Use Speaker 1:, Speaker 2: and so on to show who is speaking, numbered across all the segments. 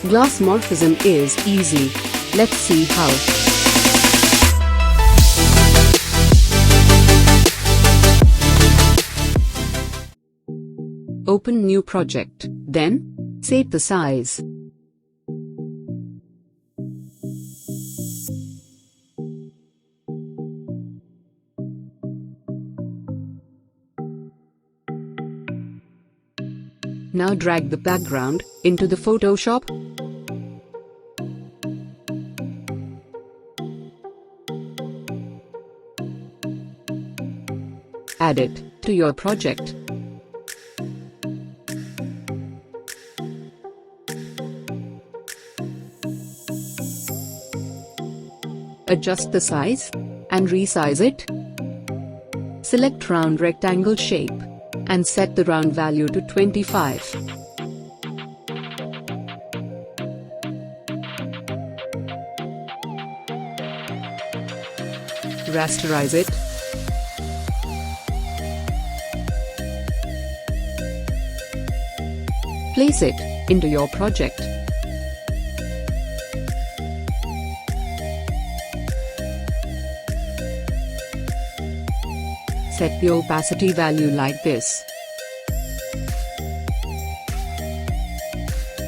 Speaker 1: Glassmorphism is easy. Let's see how. Open new project, then set the size. Now drag the background into the Photoshop. Add it to your project. Adjust the size and resize it. Select round rectangle shape and set the round value to 25. Rasterize it. Place it into your project. Set the opacity value like this.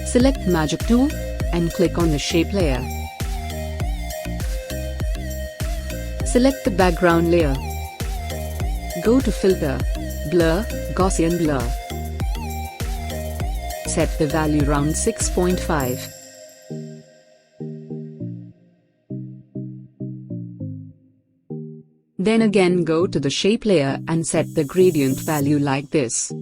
Speaker 1: Select Magic Tool and click on the shape layer. Select the background layer. Go to Filter, Blur, Gaussian Blur. Set the value round 6.5. Then again go to the shape layer and set the gradient value like this.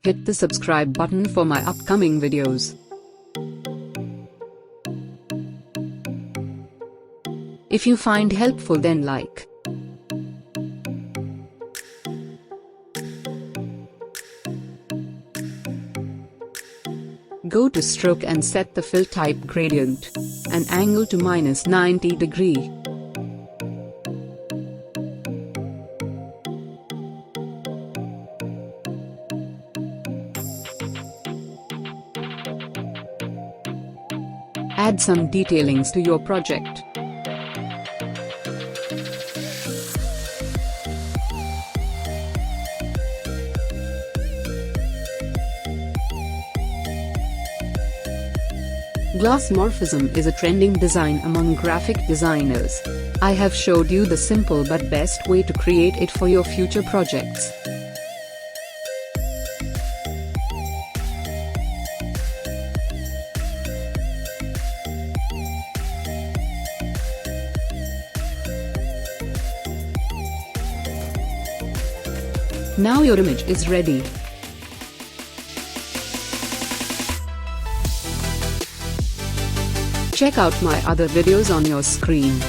Speaker 1: Hit the subscribe button for my upcoming videos. If you find helpful, then like. Go to Stroke and set the fill type gradient and angle to -90 degree. Add some detailings to your project. Glassmorphism is a trending design among graphic designers. I have showed you the simple but best way to create it for your future projects. Now your image is ready. Check out my other videos on your screen.